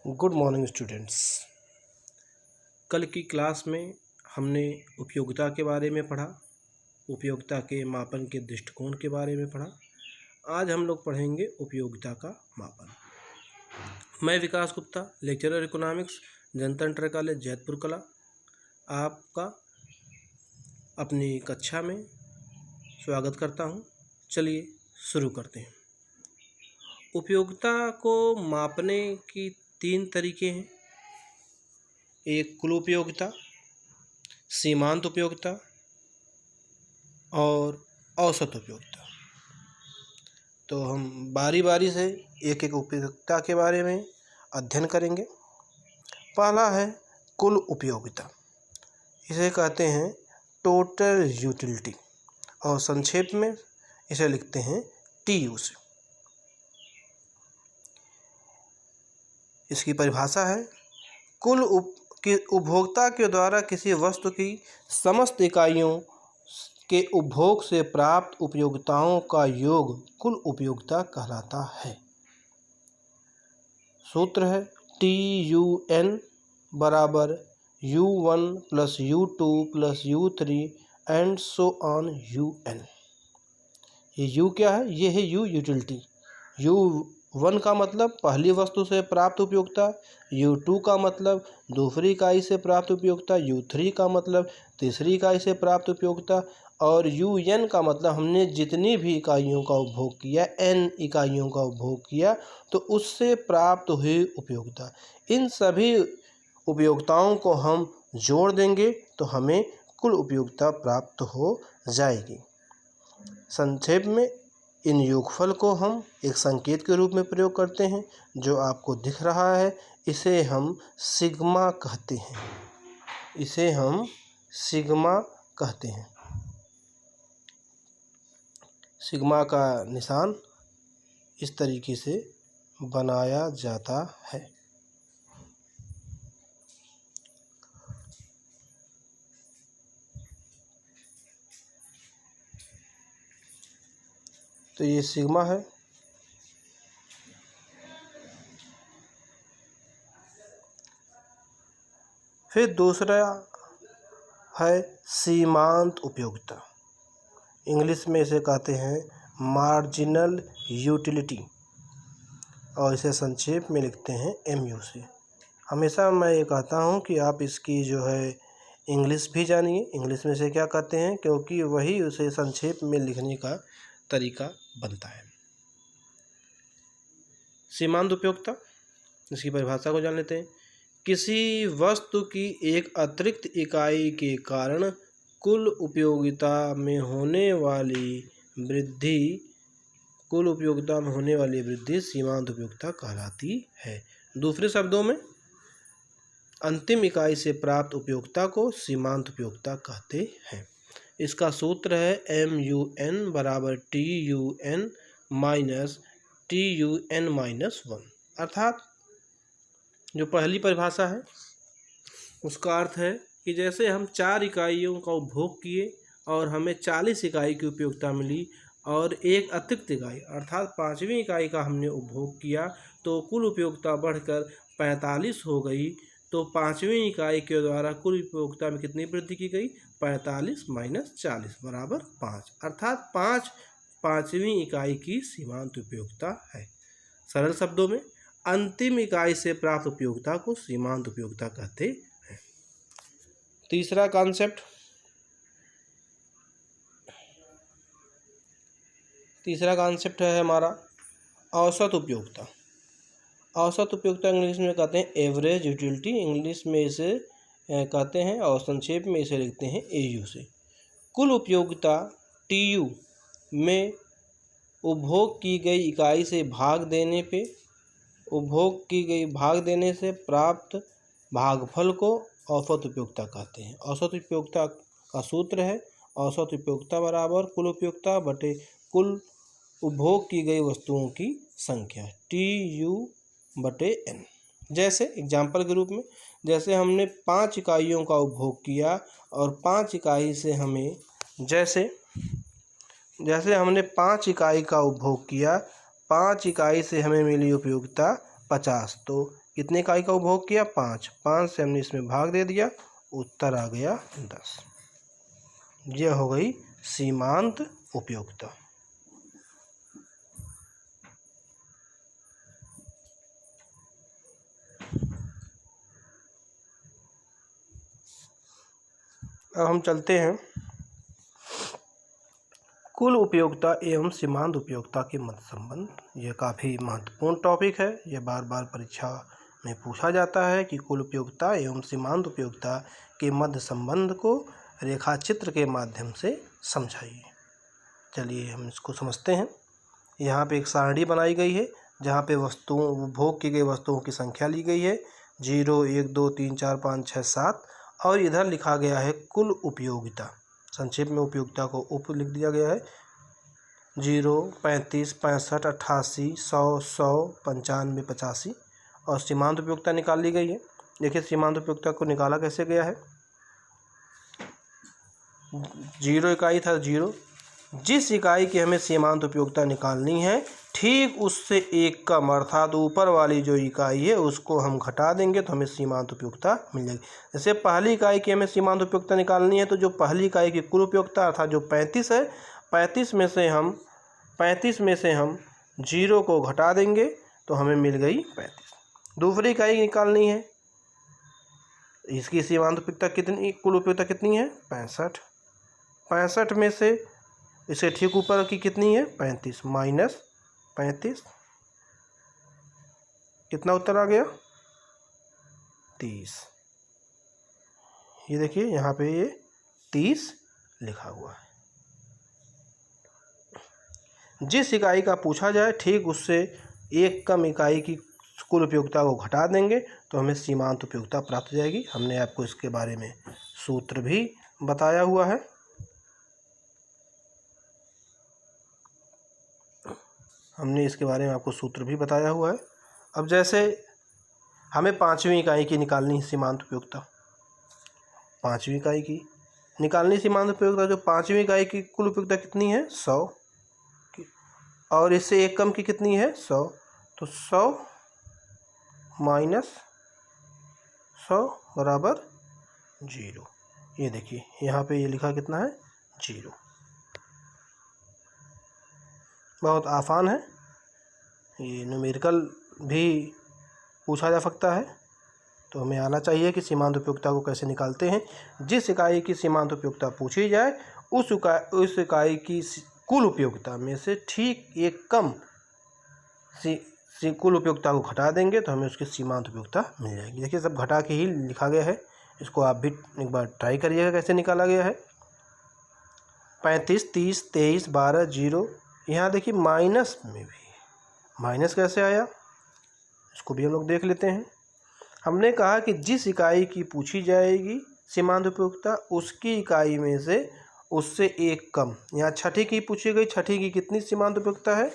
Good morning students. कल की class में हमने उपयोगिता के बारे में पढ़ा, उपयोगिता के मापन के दृष्टिकोण के बारे में पढ़ा। आज हम लोग पढ़ेंगे उपयोगिता का मापन। मैं विकास गुप्ता, लेक्चरर इकोनॉमिक्स, जनतंत्र कॉलेज जैतपुर कला, आपका अपनी कक्षा में स्वागत करता हूं। चलिए शुरू करते हैं। उपयोगिता को मापने की 3 तरीके हैं। एक कुल उपयोगिता, सीमांत उपयोगिता और औसत उपयोगिता। तो हम बारी बारी से एक एक उपयोगिता के बारे में अध्ययन करेंगे। पहला है कुल उपयोगिता। इसे कहते हैं टोटल यूटिलिटी और संक्षेप में इसे लिखते हैं TU से। इसकी परिभाषा है कुल उपभोक्ता के द्वारा किसी वस्तु की समस्त इकाइयों के उपभोग से प्राप्त उपयोगिताओं का योग कुल उपयोगिता कहलाता है। सूत्र है TUN बराबर U1 plus U2 plus U3 and so on UN। ये U क्या है? ये है U यूटिलिटी। U1 का मतलब पहली वस्तु से प्राप्त उपयोगिता, U2 का मतलब दूसरी इकाई से प्राप्त उपयोगिता, U3 का मतलब तीसरी इकाई से प्राप्त उपयोगिता और UN का मतलब हमने जितनी भी इकाइयों का उपभोग किया, N इकाइयों का उपभोग किया तो उससे प्राप्त हुई उपयोगिता। इन सभी उपयोगिताओं को हम जोड़ देंगे तो हमें कुल उपयोगिता प्राप्त हो जाएगी। संक्षेप में इन योगफल को हम एक संकेत के रूप में प्रयोग करते हैं। जो आपको दिख रहा है इसे हम सिग्मा कहते हैं। इसे हम सिग्मा कहते हैं। सिग्मा का निशान इस तरीके से बनाया जाता है। तो ये सिग्मा है। फिर दूसरा है सीमांत उपयोगिता। इंग्लिश में इसे कहते हैं मार्जिनल यूटिलिटी और इसे संक्षेप में लिखते हैं MU से। हमेशा मैं ये कहता हूँ कि आप इसकी जो है इंग्लिश भी जानिए। इंग्लिश में इसे क्या कहते हैं, क्योंकि वही उसे संक्षेप में लिखने का तरीका बनता है। सीमांत उपयोगिता, इसकी परिभाषा को जान लेते हैं। किसी वस्तु की एक अतिरिक्त इकाई के कारण कुल उपयोगिता में होने वाली वृद्धि सीमांत उपयोगिता कहलाती है। दूसरे शब्दों में अंतिम इकाई से प्राप्त उपयोगिता को सीमांत उपयोगिता कहते हैं। इसका सूत्र है MUN बराबर TUN माइनस TUN माइनस 1। अर्थात जो पहली परिभाषा है उसका अर्थ है कि जैसे हम 4 इकाइयों का उपभोग किए और हमें 40 इकाई की उपयोगिता मिली और एक अतिरिक्त इकाई अर्थात 5वीं इकाई का हमने उपभोग किया तो कुल उपयोगिता बढ़कर 45 हो गई। तो 5वीं इकाई के द्वारा कुल उपयोगिता में कितनी वृद्धि की गई? 45 माइनस 40 बराबर 5। अर्थात 5वीं इकाई की सीमांत उपयोगिता है। सरल शब्दों में अंतिम इकाई से प्राप्त उपयोगिता को सीमांत उपयोगिता कहते हैं। तीसरा कॉन्सेप्ट है हमारा औसत उपयोगिता। औसत उपयोगिता इंग्लिश में कहते हैं एवरेज यूटिलिटी। इंग्लिश में इसे कहते हैं और संक्षेप में इसे लिखते हैं AU से। कुल उपयोगिता TU में उपभोग की गई इकाई से भाग देने से प्राप्त भागफल को औसत उपयोगिता कहते हैं। औसत उपयोगिता का सूत्र है औसत उपयोगिता बराबर कुल उपयोगिता बटे कुल उपभोग की गई वस्तुओं की संख्या TU बटे N। जैसे एग्जाम्पल के रूप में, जैसे हमने 5 इकाइयों का उपभोग किया और 5 इकाई से हमें जैसे हमने 5 इकाई का उपभोग किया, 5 इकाई से हमें मिली उपयोगिता 50, तो कितने इकाई का उपभोग किया? 5। 5 से हमने इसमें भाग दे दिया, उत्तर आ गया 10। यह हो गई सीमांत उपयोगिता। अब हम चलते हैं कुल उपयोगिता एवं सीमांत उपयोगिता के मध्य संबंध। यह काफ़ी महत्वपूर्ण टॉपिक है। यह बार बार परीक्षा में पूछा जाता है कि कुल उपयोगिता एवं सीमांत उपयोगिता के मध्य संबंध को रेखाचित्र के माध्यम से समझाइए। चलिए हम इसको समझते हैं। यहाँ पे एक सारणी बनाई गई है जहाँ पे वस्तुओं उपभोग की गई वस्तुओं की संख्या ली गई है 0, 1, 2, 3, 4, 5, 6, 7 और इधर लिखा गया है कुल उपयोगिता। संक्षेप में उपयोगिता को उप लिख दिया गया है 0, 35, 65, 88, 100, 95, 85 और सीमांत उपयोगिता निकाल ली गई है। देखिए सीमांत उपयोगिता को निकाला कैसे गया है। 0 इकाई था 0। जिस इकाई की हमें सीमांत उपयोगिता निकालनी है ठीक उससे एक कम अर्थात ऊपर वाली जो इकाई है उसको हम घटा देंगे तो हमें सीमांत उपयोगिता मिल जाएगी। जैसे पहली इकाई की हमें सीमांत उपयोगिता निकालनी है तो जो पहली इकाई की कुल उपयोगिता अर्थात जो 35 है 35 में से हम 0 को घटा देंगे तो हमें मिल गई 35। दूसरी इकाई निकालनी है, इसकी सीमांत उपयोगिता कितनी, कुल उपयोगिता कितनी है 65। 65 में से इसे ठीक ऊपर की कितनी है 35 माइनस 35, कितना उत्तर आ गया 30। ये देखिए यहाँ पे ये 30 लिखा हुआ है। जिस इकाई का पूछा जाए ठीक उससे एक कम इकाई की कुल उपयोगिता को घटा देंगे तो हमें सीमांत उपयोगिता प्राप्त हो जाएगी। हमने आपको इसके बारे में सूत्र भी बताया हुआ है। अब जैसे हमें 5वीं इकाई की निकालनी सीमांत उपयोगिता, 5वीं इकाई की निकालनी सीमांत उपयोगिता, जो 5वीं इकाई की कुल उपयोगिता कितनी है 100 और इससे एक कम की कितनी है 100, तो 100 माइनस 100 बराबर 0। ये देखिए यहाँ पे ये लिखा कितना है 0। बहुत आसान है, ये न्यूमेरिकल भी पूछा जा सकता है तो हमें आना चाहिए कि सीमांत उपयोगिता को कैसे निकालते हैं। जिस इकाई की सीमांत उपयोगिता पूछी जाए उस इकाई की कुल उपयोगिता में से ठीक एक कम कुल उपयोगिता को घटा देंगे तो हमें उसकी सीमांत उपयोगिता मिल जाएगी। देखिए सब घटा के ही लिखा गया है, इसको आप भी एक बार ट्राई करिएगा कैसे निकाला गया है। 35, 30, 23, 12, 0। यहाँ देखिए माइनस में भी माइनस कैसे आया, इसको भी हम लोग देख लेते हैं। हमने कहा कि जिस इकाई की पूछी जाएगी सीमांत उपयोगिता उसकी इकाई में से उससे एक कम, यहाँ छठी की पूछी गई, छठी की कितनी सीमांत उपयोगिता है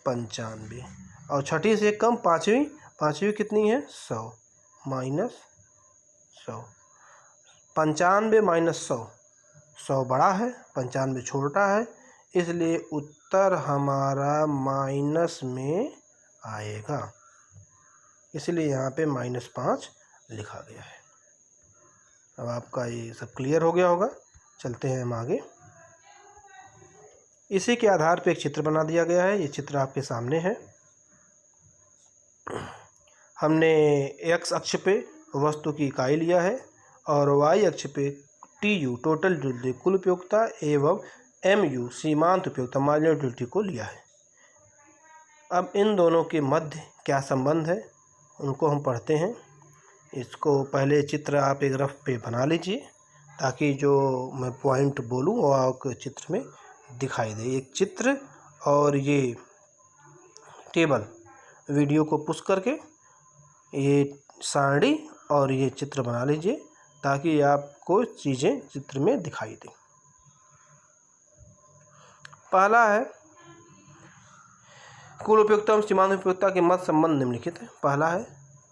95 और छठी से एक कम पाँचवीं कितनी है 100 माइनस 100। 95 माइनस 100, 100 बड़ा है 95 छोटा है, इसलिए उत्तर हमारा माइनस में आएगा, इसलिए यहाँ पे -5 लिखा गया है। अब आपका ये सब क्लियर हो गया होगा। चलते हैं हम आगे। इसी के आधार पे एक चित्र बना दिया गया है, ये चित्र आपके सामने है। हमने x अक्ष पे वस्तु की इकाई लिया है और y अक्ष पे TU टोटल यूटिलिटी कुल उपयोगिता एवं MU सीमांत उपयोगिता मार्जिनल यूटिलिटी को लिया है। अब इन दोनों के मध्य क्या संबंध है उनको हम पढ़ते हैं। इसको पहले चित्र आप एक रफ पे बना लीजिए ताकि जो मैं पॉइंट बोलूँ वो आपको चित्र में दिखाई दे। एक चित्र और ये टेबल वीडियो को पुश करके ये सारणी और ये चित्र बना लीजिए ताकि आपको चीज़ें चित्र में दिखाई दें। पहला है कुल उपयोगिता और सीमांत उपयोगिता के मध्य संबंध निम्नलिखित है। पहला है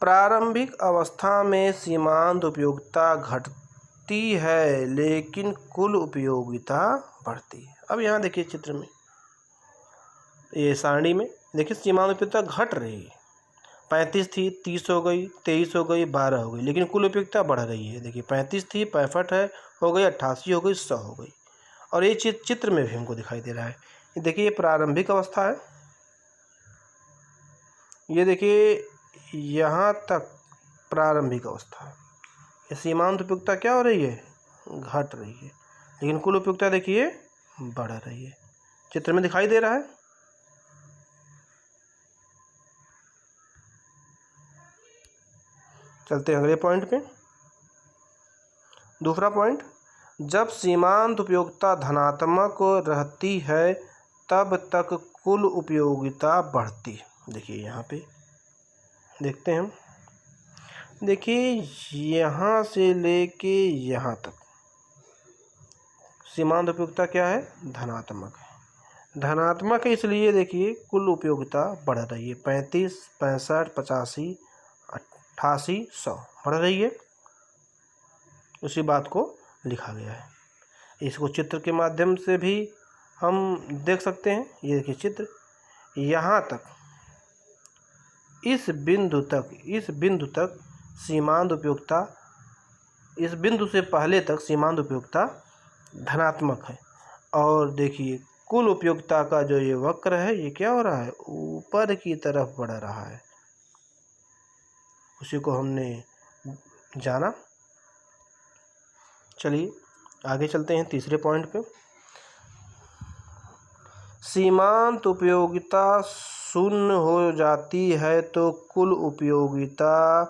प्रारंभिक अवस्था में सीमांत उपयोगिता घटती है लेकिन कुल उपयोगिता बढ़ती है। अब यहाँ देखिए चित्र में ये सारणी में देखिए सीमांत उपयोगिता घट रही है। 35 थी, 30 हो गई, 23 हो गई, 12 हो गई, लेकिन कुल उपयोगिता बढ़ रही है। देखिए 35 थी, 65 है, हो गई 88 हो गई, 100 हो गई। और ये चीज़ चित्र में भी हमको दिखाई दे रहा है। देखिए ये प्रारंभिक अवस्था है, ये देखिए यहाँ तक प्रारंभिक अवस्था है। ये सीमांत उपयोगिता क्या हो रही है, घट रही है, लेकिन कुल उपयोगिता देखिए बढ़ रही है। चित्र में दिखाई दे रहा है। चलते हैं अगले पॉइंट पे। दूसरा पॉइंट, जब सीमांत उपयोगिता धनात्मक रहती है तब तक कुल उपयोगिता बढ़ती है। देखिए यहाँ पे देखते हैं हम, देखिए यहाँ से लेके यहाँ तक सीमांत उपयोगिता क्या है, धनात्मक है। धनात्मक है इसलिए देखिए कुल उपयोगिता बढ़ रही है। 35, 65, 85, 88, 100 बढ़ रही है। उसी बात को लिखा गया है। इसको चित्र के माध्यम से भी हम देख सकते हैं। ये देखिए चित्र, यहाँ तक इस बिंदु तक सीमांत उपयोगिता, इस बिंदु से पहले तक सीमांत उपयोगिता धनात्मक है। और देखिए कुल उपयोगिता का जो ये वक्र है ये क्या हो रहा है, ऊपर की तरफ बढ़ रहा है। उसी को हमने जाना। चलिए आगे चलते हैं तीसरे पॉइंट पे। सीमांत उपयोगिता शून्य हो जाती है तो कुल उपयोगिता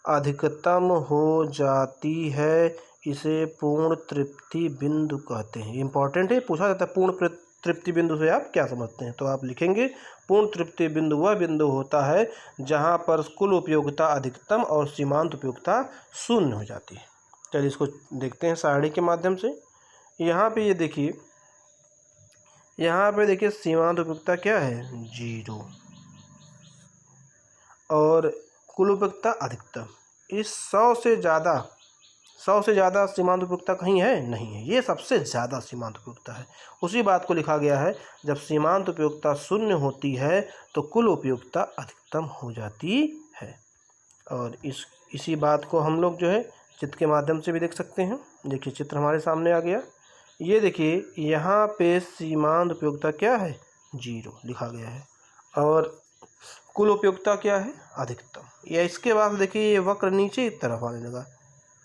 अधिकतम हो जाती है। इसे पूर्ण तृप्ति बिंदु कहते हैं। इंपॉर्टेंट है, पूछा जाता है पूर्ण तृप्ति बिंदु से आप क्या समझते हैं, तो आप लिखेंगे पूर्ण तृप्ति बिंदु वह बिंदु होता है जहां पर कुल उपयोगिता अधिकतम और सीमांत उपयोगिता शून्य हो जाती है। चलिए इसको देखते हैं सारणी के माध्यम से। यहाँ पे ये देखिए, यहाँ पे देखिए सीमांत उपयोगिता क्या है, 0, और कुल उपयोगिता अधिकतम। इस 100 से ज़्यादा सीमांत उपयोगिता कहीं है, नहीं है। ये सबसे ज़्यादा सीमांत उपयोगिता है। उसी बात को लिखा गया है, जब सीमांत उपयोगिता शून्य होती है तो कुल उपयोगिता अधिकतम हो जाती है। और इसी बात को हम लोग जो है चित्र के माध्यम से भी देख सकते हैं। देखिए चित्र हमारे सामने आ गया। ये देखिए यहाँ पे सीमांत उपयोगिता क्या है, 0 लिखा गया है, और कुल उपयोगिता क्या है, अधिकतम। या इसके बाद देखिए ये वक्र नीचे की तरफ आने लगा।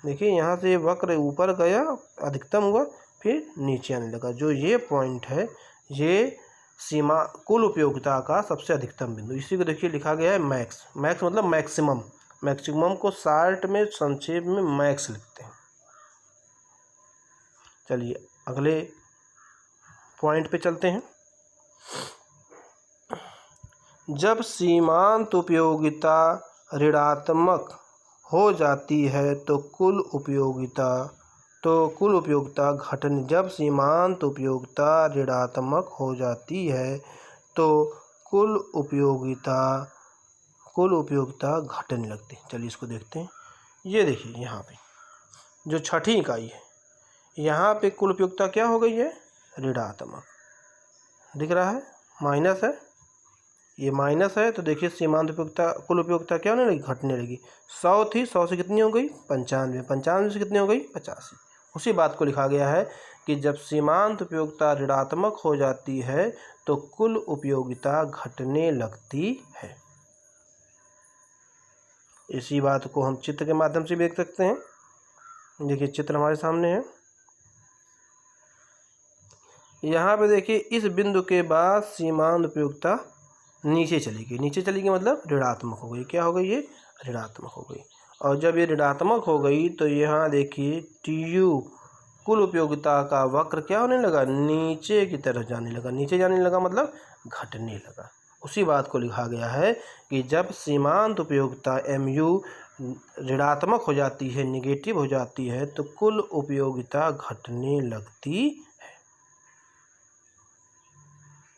देखिए यहाँ से ये वक्र ऊपर गया, अधिकतम हुआ, फिर नीचे आने लगा। जो ये पॉइंट है ये सीमा कुल उपयोगिता का सबसे अधिकतम बिंदु। इसी को देखिए लिखा गया है मैक्स। मैक्स मतलब मैक्सिमम। मैक्सिमम को शार्ट में संक्षेप में मैक्स लिखते हैं। चलिए अगले पॉइंट पे चलते हैं। जब सीमांत उपयोगिता ऋणात्मक हो जाती है तो कुल उपयोगिता घटने, जब सीमांत उपयोगिता ऋणात्मक हो जाती है तो कुल उपयोगिता घटने लगती है। चलिए इसको देखते हैं। ये देखिए यहाँ पे जो छठी इकाई है, यहाँ पे कुल उपयोगिता क्या हो गई है, ऋणात्मक दिख रहा है, माइनस है। ये माइनस है तो देखिए सीमांत उपयोगिता कुल उपयोगिता क्या होने लगी, घटने लगी। 100 थी, 100 से कितनी हो गई, 95, 95 से कितनी हो गई, 85। उसी बात को लिखा गया है कि जब सीमांत उपयोगिता ऋणात्मक हो जाती है तो कुल उपयोगिता घटने लगती है। इसी बात को हम चित्र के माध्यम से देख सकते हैं। देखिए चित्र हमारे सामने है। यहाँ पे देखिए इस बिंदु के बाद सीमांत उपयोगिता नीचे चली गई मतलब ऋणात्मक हो गई। क्या हो गई, ये ऋणात्मक हो गई। और जब ये ऋणात्मक हो गई तो यहाँ देखिए TU कुल उपयोगिता का वक्र क्या होने लगा, नीचे की तरफ जाने लगा। नीचे जाने लगा मतलब घटने लगा। उसी बात को लिखा गया है कि जब सीमांत उपयोगिता MU ऋणात्मक हो जाती है, निगेटिव हो जाती है, तो कुल उपयोगिता घटने लगती है।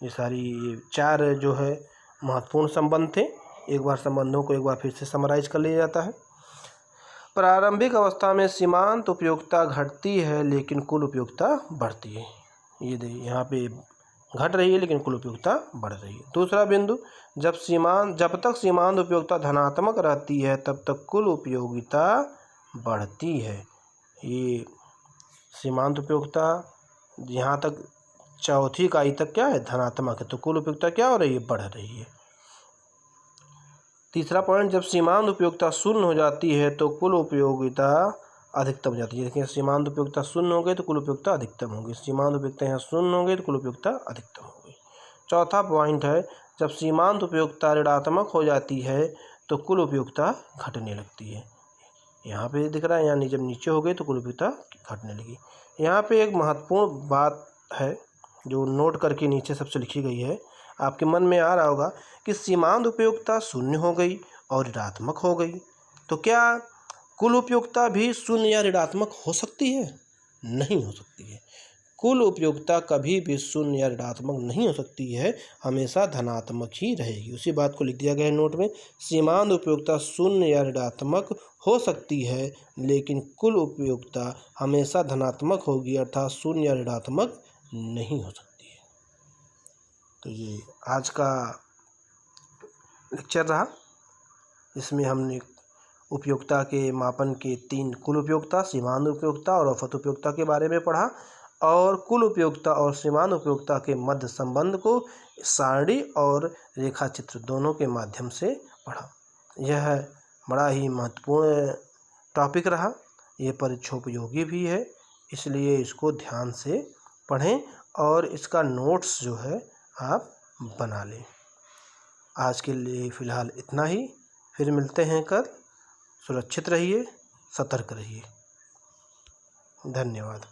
ये सारी 4 जो है महत्वपूर्ण संबंध थे। एक बार संबंधों को एक बार फिर से समराइज कर लिया जाता है। प्रारंभिक अवस्था में सीमांत उपयोगिता घटती है लेकिन कुल उपयोगिता बढ़ती है। ये देखिए यहाँ पे घट रही है लेकिन कुल उपयोगिता बढ़ रही है। दूसरा बिंदु, जब तक सीमांत उपयोगिता धनात्मक रहती है तब तक कुल उपयोगिता बढ़ती है। ये सीमांत उपयोगिता यहाँ तक चौथी इकाई तक क्या है, धनात्मक है, तो कुल उपयोगिता क्या हो रही है, बढ़ रही है। तीसरा पॉइंट, जब सीमांत उपयोगिता शून्य हो जाती है तो कुल उपयोगिता अधिकतम हो जाती है। देखिए सीमांत उपयोगिता शून्य हो गई तो कुल उपयोगिता अधिकतम होगी, सीमांत उपयोगिता यहाँ शून्य हो गई तो कुल उपयोगिता अधिकतम हो गई। चौथा पॉइंट है, जब सीमांत उपयोगिता ऋणात्मक हो जाती है तो कुल उपयोगिता घटने लगती है। यहाँ पे दिख रहा है, यहाँ जब नीचे हो गई तो कुल उपयोगिता घटने लगी। यहाँ पे एक महत्वपूर्ण बात है जो नोट करके नीचे सबसे लिखी गई है, आपके मन में आ रहा होगा कि सीमांत उपयोगिता शून्य हो गई और ऋणात्मक हो गई, तो क्या कुल उपयोगिता भी शून्य या ऋणात्मक हो सकती है? नहीं हो सकती है। कुल उपयोगिता कभी भी शून्य या ऋणात्मक नहीं हो सकती है, हमेशा धनात्मक ही रहेगी। उसी बात को लिख दिया गया है नोट में, सीमांत उपयोगिता शून्य या ऋणात्मक हो सकती है लेकिन कुल उपयोगिता हमेशा धनात्मक होगी, अर्थात शून्य या ऋणात्मक नहीं हो सकती है। तो ये आज का लेक्चर रहा, इसमें हमने उपयोगिता के मापन के 3, कुल उपयोगिता, सीमांत उपयोगिता और औसत उपयोगिता के बारे में पढ़ा, और कुल उपयोगिता और सीमांत उपयोगिता के मध्य संबंध को सारणी और रेखा चित्र दोनों के माध्यम से पढ़ा। यह बड़ा ही महत्वपूर्ण टॉपिक रहा, ये परीक्षोपयोगी भी है, इसलिए इसको ध्यान से पढ़ें और इसका नोट्स जो है आप बना लें। आज के लिए फ़िलहाल इतना ही, फिर मिलते हैं कल। सुरक्षित रहिए, सतर्क रहिए। धन्यवाद।